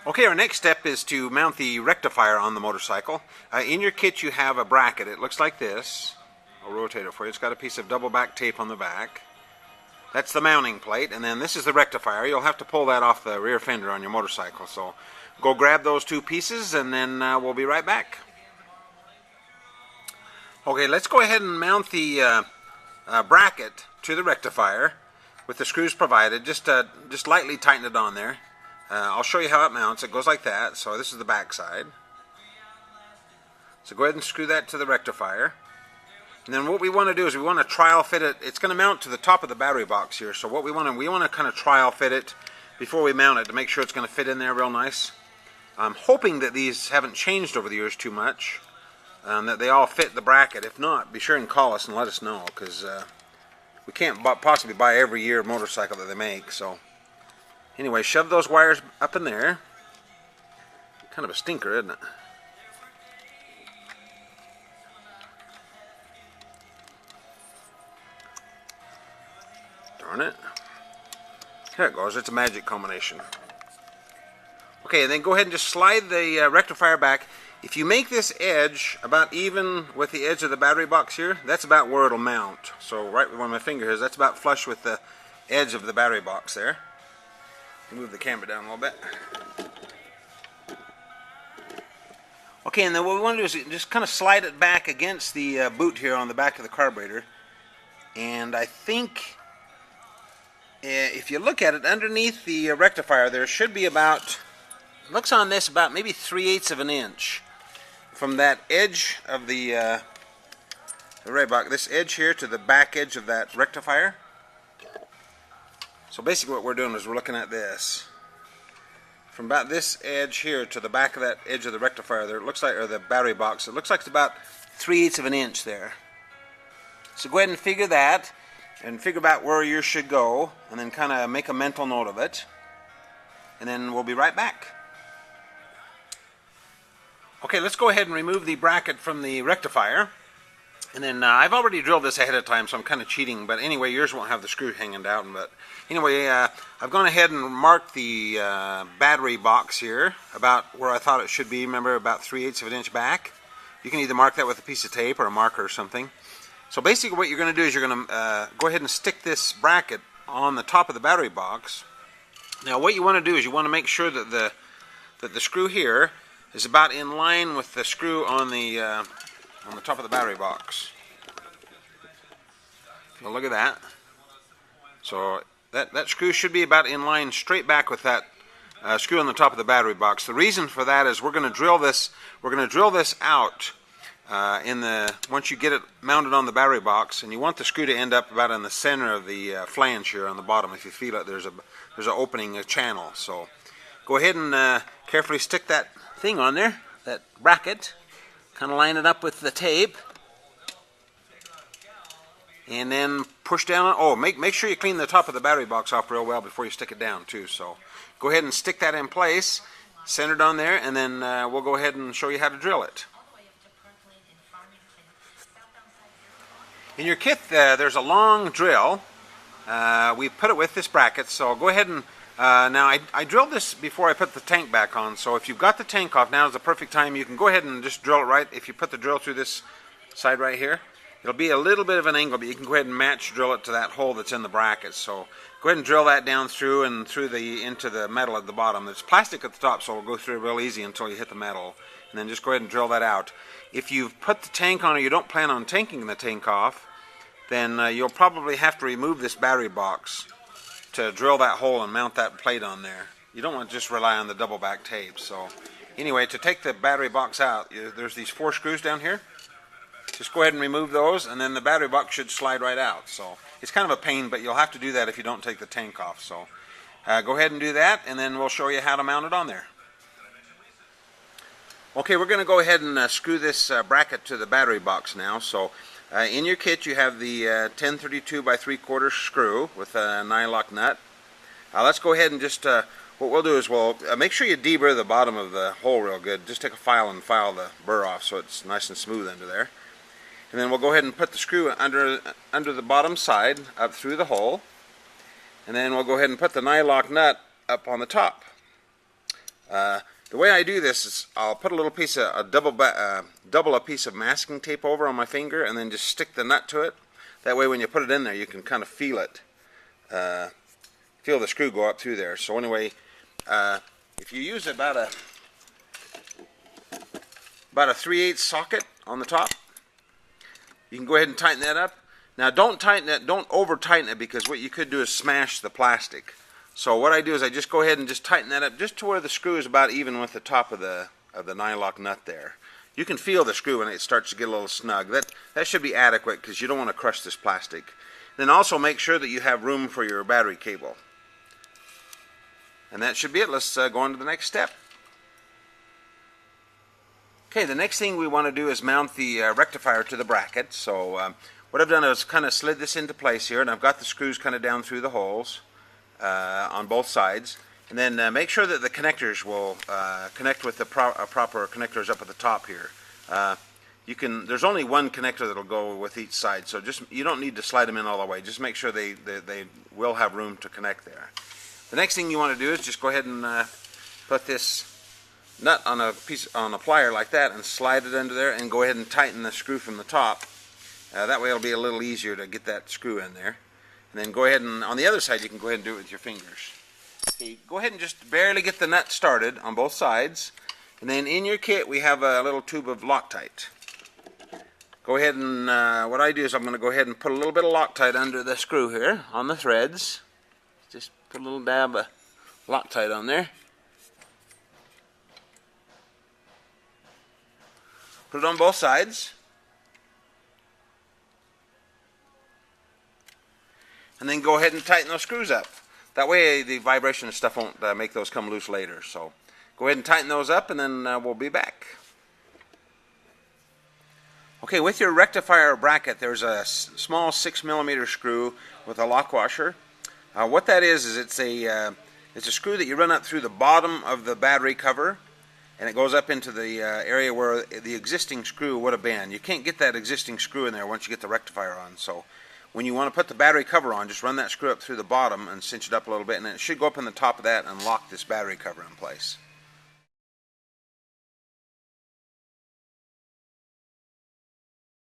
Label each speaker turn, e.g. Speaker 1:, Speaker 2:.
Speaker 1: Okay, our next step is to mount the rectifier on the motorcycle. In your kit you have a bracket. It looks like this. I'll rotate it for you. It's got a piece of double back tape on the back. That's the mounting plate, and then this is the rectifier. You'll have to pull that off the rear fender on your motorcycle. So go grab those two pieces and then we'll be right back. Okay, let's go ahead and mount the bracket to the rectifier with the screws provided. Just lightly tighten it on there. I'll show you how it mounts. It goes like that. So this is the back side. So go ahead and screw that to the rectifier. And then what we want to do is we want to trial fit it. It's going to mount to the top of the battery box here. So what we want to kind of trial fit it before we mount it to make sure it's going to fit in there real nice. I'm hoping that these haven't changed over the years too much, that they all fit the bracket. If not, be sure and call us and let us know, because we can't possibly buy every year motorcycle that they make. So anyway, shove those wires up in there. Kind of a stinker, isn't it? Darn it. There it goes. It's a magic combination. Okay, and then go ahead and just slide the rectifier back. If you make this edge about even with the edge of the battery box here, that's about where it'll mount. So right where my finger is, that's about flush with the edge of the battery box there. Move the camera down a little bit. Okay, and then what we want to do is just kind of slide it back against the boot here on the back of the carburetor. And I think if you look at it underneath the rectifier, there should be about, looks on this, about maybe 3/8 of an inch from that edge of the right box, this edge here to the back edge of that rectifier. So basically what we're doing is we're looking at this. From about this edge here to the back of that edge of the rectifier there, it looks like, or the battery box, it looks like it's about 3/8 of an inch there. So go ahead and figure that, and figure out where yours should go, and then kind of make a mental note of it. And then we'll be right back. Okay, let's go ahead and remove the bracket from the rectifier. And then I've already drilled this ahead of time, so I'm kind of cheating. But anyway, yours won't have the screw hanging down. But anyway, I've gone ahead and marked the battery box here about where I thought it should be. Remember, about 3/8 of an inch back. You can either mark that with a piece of tape or a marker or something. So basically what you're going to do is you're going to go ahead and stick this bracket on the top of the battery box. Now what you want to do is you want to make sure that the screw here is about in line with the screw on the top of the battery box. Now look at that. So that screw should be about in line straight back with that screw on the top of the battery box. The reason for that is we're going to drill this out once you get it mounted on the battery box, and you want the screw to end up about in the center of the flange here on the bottom. If you feel it, there's an opening, a channel. So go ahead and carefully stick that thing on there, that bracket. Kind of line it up with the tape, and then push down. Oh, make sure you clean the top of the battery box off real well before you stick it down too. So go ahead and stick that in place, centered on there, and then we'll go ahead and show you how to drill it. In your kit, there's a long drill. We put it with this bracket, so go ahead and now I drilled this before I put the tank back on, so if you've got the tank off, now is the perfect time. You can go ahead and just drill it right. If you put the drill through this side right here, it'll be a little bit of an angle, but you can go ahead and match drill it to that hole that's in the bracket. So go ahead and drill that down through and into the metal at the bottom. There's plastic at the top, so it'll go through real easy until you hit the metal, and then just go ahead and drill that out. If you've put the tank on or you don't plan on taking the tank off, then you'll probably have to remove this battery box to drill that hole and mount that plate on there. You don't want to just rely on the double back tape. So anyway, to take the battery box out, there's these 4 screws down here. Just go ahead and remove those, and then the battery box should slide right out. So it's kind of a pain, but you'll have to do that if you don't take the tank off. So go ahead and do that, and then we'll show you how to mount it on there. Okay, we're going to go ahead and screw this bracket to the battery box now. So in your kit you have the 1032 by 3/4 screw with a nylock nut. Let's go ahead and just, what we'll do is we'll make sure you deburr the bottom of the hole real good. Just take a file and file the burr off so it's nice and smooth under there. And then we'll go ahead and put the screw under the bottom side up through the hole. And then we'll go ahead and put the nylock nut up on the top. The way I do this is I'll put a little piece of double a piece of masking tape over on my finger, and then just stick the nut to it. That way when you put it in there, you can kind of feel it. Feel the screw go up through there. So anyway, if you use about a 3/8 socket on the top, you can go ahead and tighten that up. Now don't tighten it, don't over tighten it, because what you could do is smash the plastic. So what I do is I just go ahead and just tighten that up just to where the screw is about even with the top of the nylock nut there. You can feel the screw when it starts to get a little snug. That should be adequate, because you don't want to crush this plastic. Then also make sure that you have room for your battery cable. And that should be it. Let's go on to the next step. Okay, the next thing we want to do is mount the rectifier to the bracket. So what I've done is kind of slid this into place here, and I've got the screws kind of down through the holes on both sides. And then make sure that the connectors will connect with the proper connectors up at the top here. There's only one connector that'll go with each side, so you don't need to slide them in all the way. Just make sure they will have room to connect there. The next thing you want to do is just go ahead and put this nut on a plier like that and slide it under there, and go ahead and tighten the screw from the top. That way it'll be a little easier to get that screw in there. And then go ahead and on the other side you can go ahead and do it with your fingers. Okay, go ahead and just barely get the nut started on both sides. And then in your kit we have a little tube of Loctite. Go ahead and what I do is I'm going to go ahead and put a little bit of Loctite under the screw here on the threads. Just put a little dab of Loctite on there. Put it on both sides. And then go ahead and tighten those screws up. That way the vibration and stuff won't make those come loose later. So go ahead and tighten those up, and then we'll be back. Okay, with your rectifier bracket, there's a small 6mm screw with a lock washer. What that is it's a screw that you run up through the bottom of the battery cover, and it goes up into the area where the existing screw would have been. You can't get that existing screw in there once you get the rectifier on. So when you want to put the battery cover on, just run that screw up through the bottom and cinch it up a little bit, and it should go up in the top of that and lock this battery cover in place.